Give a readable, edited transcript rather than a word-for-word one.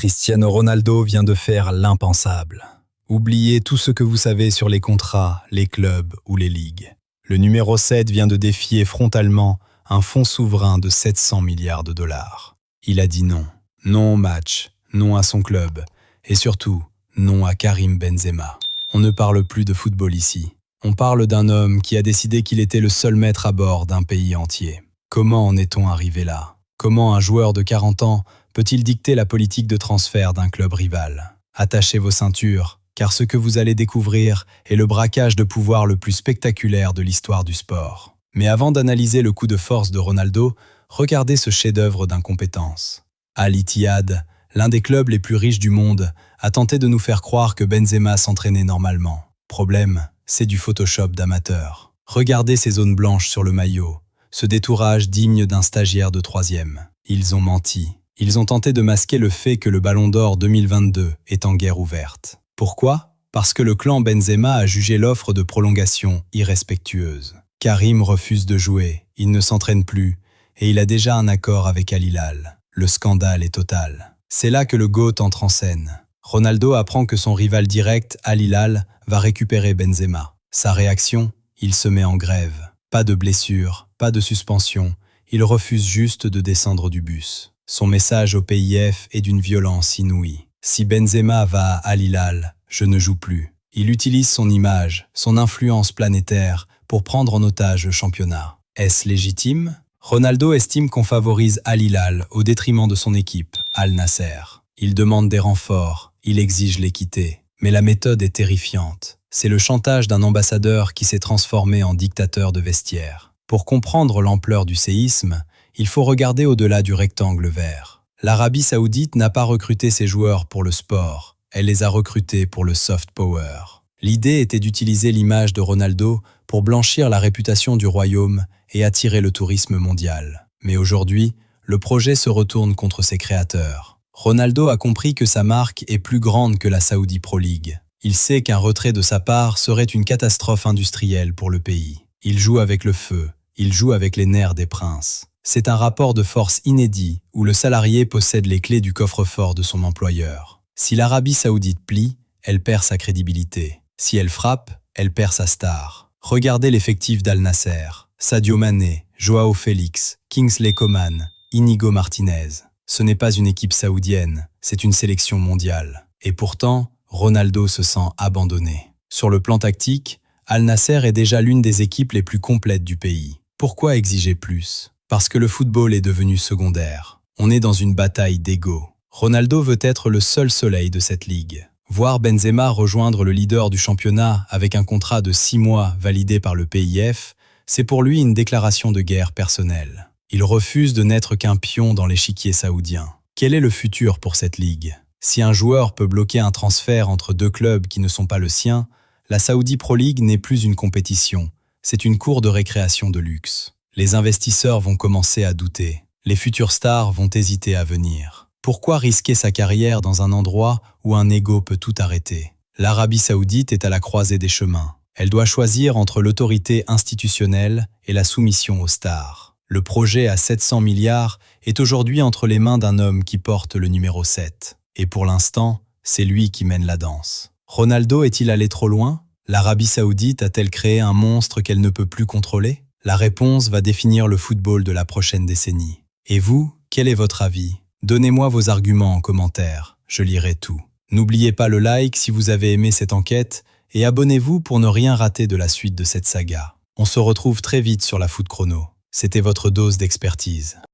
Cristiano Ronaldo vient de faire l'impensable. Oubliez tout ce que vous savez sur les contrats, les clubs ou les ligues. Le numéro 7 vient de défier frontalement un fonds souverain de 700 milliards de dollars. Il a dit non. Non au match, non à son club, et surtout, non à Karim Benzema. On ne parle plus de football ici. On parle d'un homme qui a décidé qu'il était le seul maître à bord d'un pays entier. Comment en est-on arrivé là? Comment un joueur de 40 ans peut-il dicter la politique de transfert d'un club rival? Attachez vos ceintures, car ce que vous allez découvrir est le braquage de pouvoir le plus spectaculaire de l'histoire du sport. Mais avant d'analyser le coup de force de Ronaldo, regardez ce chef-d'œuvre d'incompétence. Al Ittihad, l'un des clubs les plus riches du monde, a tenté de nous faire croire que Benzema s'entraînait normalement. Problème, c'est du Photoshop d'amateur. Regardez ces zones blanches sur le maillot, ce détourage digne d'un stagiaire de 3e. Ils ont menti. Ils ont tenté de masquer le fait que le Ballon d'Or 2022 est en guerre ouverte. Pourquoi? Parce que le clan Benzema a jugé l'offre de prolongation irrespectueuse. Karim refuse de jouer, il ne s'entraîne plus, et il a déjà un accord avec Al Hilal. Le scandale est total. C'est là que le GOAT entre en scène. Ronaldo apprend que son rival direct, Al Hilal, va récupérer Benzema. Sa réaction? Il se met en grève. Pas de blessure, pas de suspension, il refuse juste de descendre du bus. Son message au PIF est d'une violence inouïe. Si Benzema va à Al Hilal, je ne joue plus. Il utilise son image, son influence planétaire pour prendre en otage le championnat. Est-ce légitime? Ronaldo estime qu'on favorise Al Hilal au détriment de son équipe, Al Nasser. Il demande des renforts, il exige l'équité. Mais la méthode est terrifiante. C'est le chantage d'un ambassadeur qui s'est transformé en dictateur de vestiaire. Pour comprendre l'ampleur du séisme, il faut regarder au-delà du rectangle vert. L'Arabie Saoudite n'a pas recruté ses joueurs pour le sport, elle les a recrutés pour le soft power. L'idée était d'utiliser l'image de Ronaldo pour blanchir la réputation du royaume et attirer le tourisme mondial. Mais aujourd'hui, le projet se retourne contre ses créateurs. Ronaldo a compris que sa marque est plus grande que la Saudi Pro League. Il sait qu'un retrait de sa part serait une catastrophe industrielle pour le pays. Il joue avec le feu, il joue avec les nerfs des princes. C'est un rapport de force inédit où le salarié possède les clés du coffre-fort de son employeur. Si l'Arabie Saoudite plie, elle perd sa crédibilité. Si elle frappe, elle perd sa star. Regardez l'effectif d'Al Nasser. Sadio Mané, Joao Félix, Kingsley Coman, Inigo Martinez. Ce n'est pas une équipe saoudienne, c'est une sélection mondiale. Et pourtant, Ronaldo se sent abandonné. Sur le plan tactique, Al Nasser est déjà l'une des équipes les plus complètes du pays. Pourquoi exiger plus? Parce que le football est devenu secondaire. On est dans une bataille d'ego. Ronaldo veut être le seul soleil de cette ligue. Voir Benzema rejoindre le leader du championnat avec un contrat de 6 mois validé par le PIF, c'est pour lui une déclaration de guerre personnelle. Il refuse de n'être qu'un pion dans l'échiquier saoudien. Quel est le futur pour cette ligue? Si un joueur peut bloquer un transfert entre deux clubs qui ne sont pas le sien, la Saudi Pro League n'est plus une compétition, c'est une cour de récréation de luxe. Les investisseurs vont commencer à douter. Les futures stars vont hésiter à venir. Pourquoi risquer sa carrière dans un endroit où un ego peut tout arrêter? L'Arabie Saoudite est à la croisée des chemins. Elle doit choisir entre l'autorité institutionnelle et la soumission aux stars. Le projet à 700 milliards est aujourd'hui entre les mains d'un homme qui porte le numéro 7. Et pour l'instant, c'est lui qui mène la danse. Ronaldo est-il allé trop loin? L'Arabie Saoudite a-t-elle créé un monstre qu'elle ne peut plus contrôler? La réponse va définir le football de la prochaine décennie. Et vous, quel est votre avis? Donnez-moi vos arguments en commentaire, je lirai tout. N'oubliez pas le like si vous avez aimé cette enquête et abonnez-vous pour ne rien rater de la suite de cette saga. On se retrouve très vite sur la Foot Chrono. C'était votre dose d'expertise.